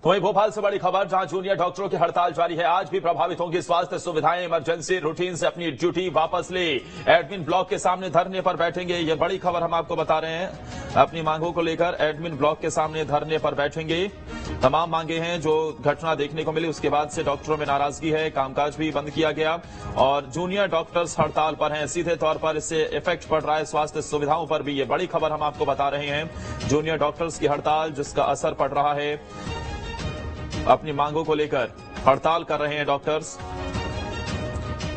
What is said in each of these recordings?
वहीं भोपाल से बड़ी खबर, जहां जूनियर डॉक्टरों की हड़ताल जारी है। आज भी प्रभावितों की स्वास्थ्य सुविधाएं, इमरजेंसी रूटीन से अपनी ड्यूटी वापस ले एडमिन ब्लॉक के सामने धरने पर बैठेंगे। ये बड़ी खबर हम आपको बता रहे हैं। अपनी मांगों को लेकर एडमिन ब्लॉक के सामने धरने पर बैठेंगे। तमाम मांगे हैं जो घटना देखने को मिली, उसके बाद से डॉक्टरों में नाराजगी है, कामकाज भी बंद किया गया और जूनियर डॉक्टर्स हड़ताल पर हैं। सीधे तौर पर इससे इफेक्ट पड़ रहा है स्वास्थ्य सुविधाओं पर भी। ये बड़ी खबर हम आपको बता रहे हैं। जूनियर डॉक्टर्स की हड़ताल, जिसका असर पड़ रहा है। अपनी मांगों को लेकर हड़ताल कर रहे हैं डॉक्टर्स।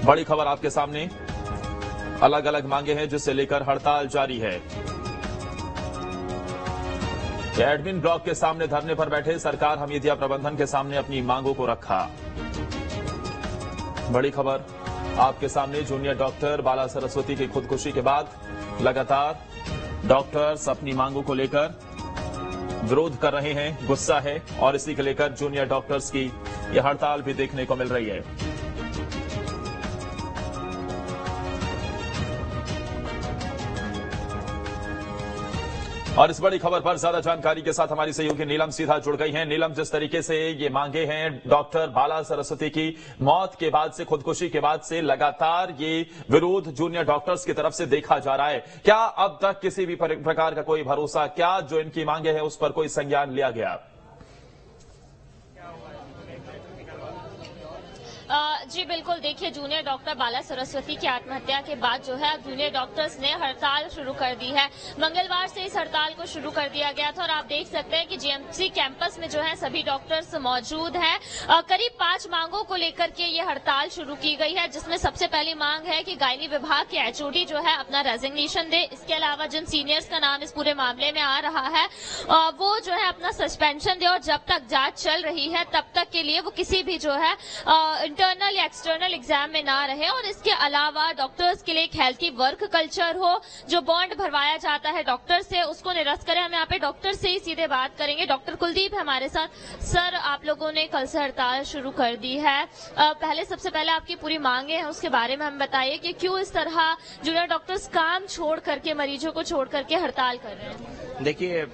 बड़ी खबर आपके सामने, अलग अलग मांगे हैं जिससे लेकर हड़ताल जारी है। एडमिन ब्लॉक के सामने धरने पर बैठे सरकार हमीदिया प्रबंधन के सामने अपनी मांगों को रखा। बड़ी खबर आपके सामने, जूनियर डॉक्टर बाला सरस्वती की खुदकुशी के बाद लगातार डॉक्टर्स अपनी मांगों को लेकर विरोध कर रहे हैं, गुस्सा है और इसी को लेकर जूनियर डॉक्टर्स की यह हड़ताल भी देखने को मिल रही है। और इस बड़ी खबर पर ज्यादा जानकारी के साथ हमारी सहयोगी नीलम सीधा जुड़ गई हैं। नीलम, जिस तरीके से ये मांगे हैं डॉक्टर बाला सरस्वती की मौत के बाद से, खुदकुशी के बाद से लगातार ये विरोध जूनियर डॉक्टर्स की तरफ से देखा जा रहा है, क्या अब तक किसी भी प्रकार का कोई भरोसा, क्या जो इनकी मांगे हैं उस पर कोई संज्ञान लिया गया? जी बिल्कुल, देखिए जूनियर डॉक्टर बाला सरस्वती की आत्महत्या के बाद जो है जूनियर डॉक्टर्स ने हड़ताल शुरू कर दी है। मंगलवार से इस हड़ताल को शुरू कर दिया गया था और आप देख सकते हैं कि जीएमसी कैंपस में जो है सभी डॉक्टर्स मौजूद हैं। करीब 5 मांगों को लेकर के ये हड़ताल शुरू की गई है, जिसमें सबसे पहली मांग है कि गायनी विभाग के एचओडी जो है अपना रेजिग्नेशन दे। इसके अलावा जिन सीनियर्स का नाम इस पूरे मामले में आ रहा है वो जो है अपना सस्पेंशन दे और जब तक जांच चल रही है तब तक के लिए वो किसी भी जो है इंटरनल या एक्सटर्नल एग्जाम में ना रहे। और इसके अलावा डॉक्टर्स के लिए एक हेल्थी वर्क कल्चर हो, जो बॉन्ड भरवाया जाता है डॉक्टर से उसको निरस्त करें। हम यहाँ पे डॉक्टर से ही सीधे बात करेंगे। डॉक्टर कुलदीप है हमारे साथ। सर, आप लोगों ने कल से हड़ताल शुरू कर दी है। सबसे पहले आपकी पूरी मांगे हैं उसके बारे में हम बताइए कि क्यों इस तरह जूनियर डॉक्टर्स काम छोड़ करके, मरीजों को छोड़ करके हड़ताल कर रहे हैं? देखिए,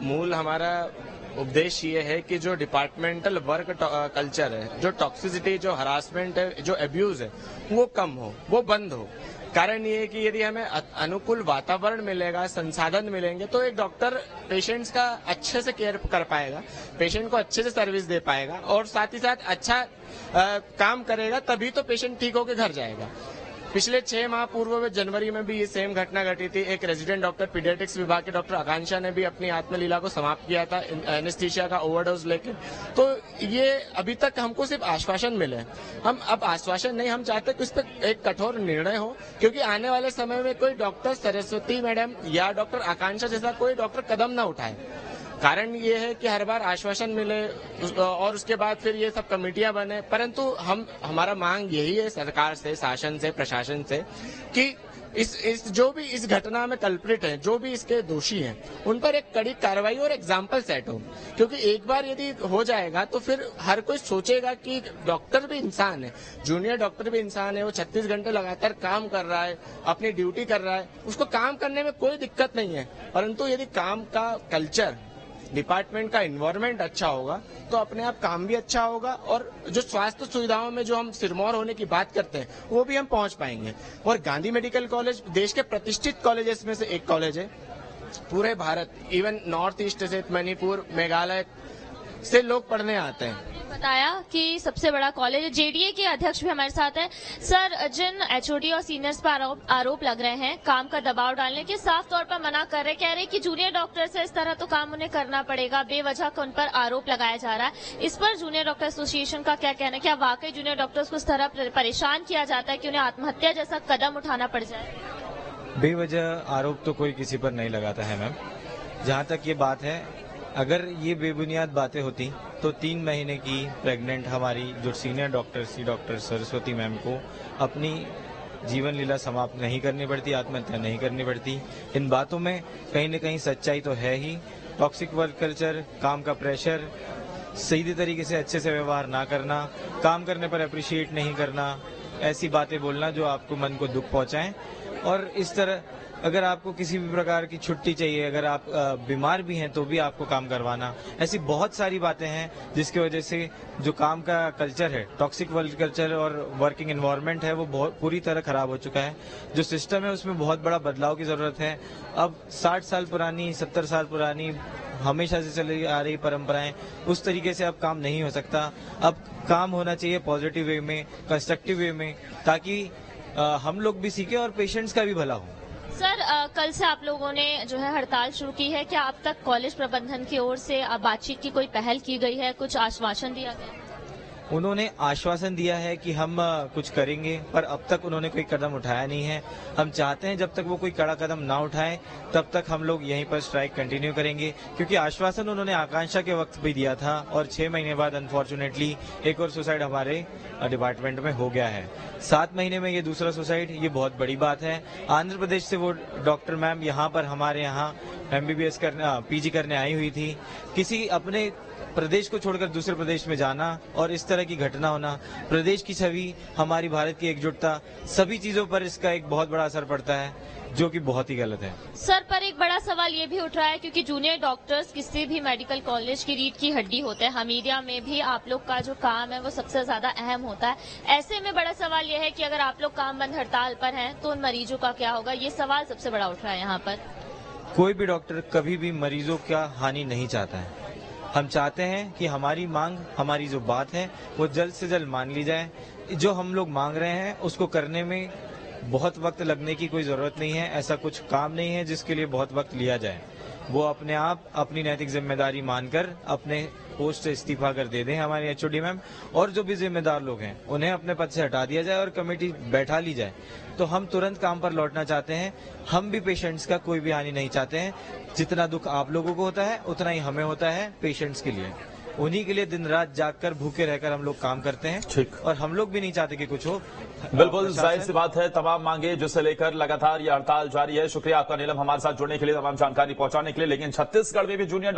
मूल हमारा उपदेश ये है कि जो डिपार्टमेंटल वर्क कल्चर है, जो टॉक्सिसिटी, जो हरासमेंट है, जो अब्यूज है, वो कम हो, वो बंद हो। कारण ये है कि यदि हमें अनुकूल वातावरण मिलेगा, संसाधन मिलेंगे, तो एक डॉक्टर पेशेंट्स का अच्छे से केयर कर पाएगा, पेशेंट को अच्छे से सर्विस दे पाएगा और साथ ही साथ अच्छा काम करेगा, तभी तो पेशेंट ठीक होकर घर जाएगा। पिछले 6 माह पूर्व में जनवरी में भी ये सेम घटना घटी थी। एक रेजिडेंट डॉक्टर पीडियाट्रिक्स विभाग के डॉक्टर आकांक्षा ने भी अपनी आत्मलीला को समाप्त किया था एनेस्थीसिया का ओवरडोज लेकर। तो ये अभी तक हमको सिर्फ आश्वासन मिले। हम अब आश्वासन नहीं, हम चाहते कि उस पर एक कठोर निर्णय हो, क्योंकि आने वाले समय में कोई डॉक्टर सरस्वती मैडम या डॉक्टर आकांक्षा जैसा कोई डॉक्टर कदम न उठाए। कारण ये है कि हर बार आश्वासन मिले और उसके बाद फिर ये सब कमेटियां बने, परंतु हमारा मांग यही है सरकार से, शासन से, प्रशासन से कि इस जो भी इस घटना में कल्प्रिट हैं, जो भी इसके दोषी हैं, उन पर एक कड़ी कार्रवाई और एग्जाम्पल सेट हो। क्योंकि एक बार यदि हो जाएगा तो फिर हर कोई सोचेगा कि डॉक्टर भी इंसान है, जूनियर डॉक्टर भी इंसान है, वो 36 घंटे लगातार काम कर रहा है, अपनी ड्यूटी कर रहा है, उसको काम करने में कोई दिक्कत नहीं है। परंतु यदि काम का कल्चर, डिपार्टमेंट का एनवायरनमेंट अच्छा होगा तो अपने आप काम भी अच्छा होगा और जो स्वास्थ्य सुविधाओं में जो हम सिरमौर होने की बात करते हैं वो भी हम पहुंच पाएंगे। और गांधी मेडिकल कॉलेज देश के प्रतिष्ठित कॉलेजेस में से एक कॉलेज है। पूरे भारत, इवन नॉर्थ ईस्ट से, मणिपुर, मेघालय से लोग पढ़ने आते हैं। बताया कि सबसे बड़ा कॉलेज है। जेडीए के अध्यक्ष भी हमारे साथ हैं। सर, जिन एचओडी और सीनियर्स पर आरोप लग रहे हैं काम का दबाव डालने के, साफ तौर पर मना कर रहे, कह रहे कि जूनियर डॉक्टर से इस तरह तो काम उन्हें करना पड़ेगा, बेवजह उन पर आरोप लगाया जा रहा है। इस पर जूनियर डॉक्टर एसोसिएशन का क्या कहना है? क्या वाकई जूनियर डॉक्टर्स को इस तरह परेशान किया जाता है कि उन्हें आत्महत्या जैसा कदम उठाना पड़ जाए? बेवजह आरोप तो कोई किसी पर नहीं लगाता है मैम। जहाँ तक ये बात है, अगर ये बेबुनियाद बातें होती तो 3 महीने की प्रेग्नेंट हमारी जो सीनियर डॉक्टर थी, डॉक्टर सरस्वती मैम को अपनी जीवन लीला समाप्त नहीं करनी पड़ती, आत्महत्या नहीं करनी पड़ती। इन बातों में कहीं न कहीं सच्चाई तो है ही। टॉक्सिक वर्क कल्चर, काम का प्रेशर, सीधे तरीके से अच्छे से व्यवहार ना करना, काम करने पर अप्रिशिएट नहीं करना, ऐसी बातें बोलना जो आपको मन को दुख पहुंचाएं और इस तरह अगर आपको किसी भी प्रकार की छुट्टी चाहिए, अगर आप बीमार भी हैं तो भी आपको काम करवाना, ऐसी बहुत सारी बातें हैं जिसकी वजह से जो काम का कल्चर है, टॉक्सिक वर्क कल्चर और वर्किंग एनवायरनमेंट है, वो बहुत पूरी तरह खराब हो चुका है। जो सिस्टम है उसमें बहुत बड़ा बदलाव की जरूरत है। अब 60 साल पुरानी, 70 साल पुरानी हमेशा से चली आ रही परंपराएं, उस तरीके से अब काम नहीं हो सकता। अब काम होना चाहिए पॉजिटिव वे में, कंस्ट्रक्टिव वे में, ताकि हम लोग भी सीखें और पेशेंट्स का भी भला हो। सर, कल से आप लोगों ने जो है हड़ताल शुरू की है, क्या अब तक कॉलेज प्रबंधन की ओर से बातचीत की कोई पहल की गई है, कुछ आश्वासन दिया गया? उन्होंने आश्वासन दिया है कि हम कुछ करेंगे, पर अब तक उन्होंने कोई कदम उठाया नहीं है। हम चाहते हैं जब तक वो कोई कड़ा कदम ना उठाएं तब तक हम लोग यहीं पर स्ट्राइक कंटिन्यू करेंगे, क्योंकि आश्वासन उन्होंने आकांक्षा के वक्त भी दिया था और 6 महीने बाद अनफॉर्चुनेटली एक और सुसाइड हमारे डिपार्टमेंट में हो गया है। 7 महीने में ये दूसरा सुसाइड, ये बहुत बड़ी बात है। आंध्र प्रदेश से वो डॉक्टर मैम यहाँ पर हमारे यहाँ MBBS करने, PG करने आई हुई थी। किसी अपने प्रदेश को छोड़कर दूसरे प्रदेश में जाना और इस तरह की घटना होना, प्रदेश की छवि, हमारी भारत की एकजुटता, सभी चीजों पर इसका एक बहुत बड़ा असर पड़ता है, जो कि बहुत ही गलत है। सर, पर एक बड़ा सवाल ये भी उठ रहा है, क्योंकि जूनियर डॉक्टर्स किसी भी मेडिकल कॉलेज की रीढ़ की हड्डी होते हैं। हमीदिया में भी आप लोग का जो काम है वो सबसे ज्यादा अहम होता है। ऐसे में बड़ा सवाल ये है कि अगर आप लोग काम बंद हड़ताल पर हैं तो उन मरीजों का क्या होगा? ये सवाल सबसे बड़ा उठ रहा है यहाँ पर। कोई भी डॉक्टर कभी भी मरीजों का हानि नहीं चाहता है। हम चाहते हैं कि हमारी मांग, हमारी जो बात है वो जल्द से जल्द मान ली जाए। जो हम लोग मांग रहे हैं उसको करने में बहुत वक्त लगने की कोई जरूरत नहीं है। ऐसा कुछ काम नहीं है जिसके लिए बहुत वक्त लिया जाए। वो अपने आप अपनी नैतिक जिम्मेदारी मानकर अपने पोस्ट से इस्तीफा कर दे दें हमारे HOD मैम, और जो भी जिम्मेदार लोग हैं उन्हें अपने पद से हटा दिया जाए और कमेटी बैठा ली जाए। तो हम तुरंत काम पर लौटना चाहते हैं। हम भी पेशेंट्स का कोई भी हानि नहीं चाहते हैं। जितना दुख आप लोगों को होता है उतना ही हमें होता है पेशेंट्स के लिए। उन्हीं के लिए दिन रात जागकर भूखे रहकर हम लोग काम करते हैं। ठीक। और हम लोग भी नहीं चाहते कि कुछ हो। बिल्कुल जाहिर सी बात है, तमाम मांगे जिसे लेकर लगातार ये हड़ताल जारी है। शुक्रिया आपका नीलम, हमारे साथ जुड़ने के लिए, तमाम जानकारी पहुंचाने के लिए। लेकिन छत्तीसगढ़ में भी जूनियर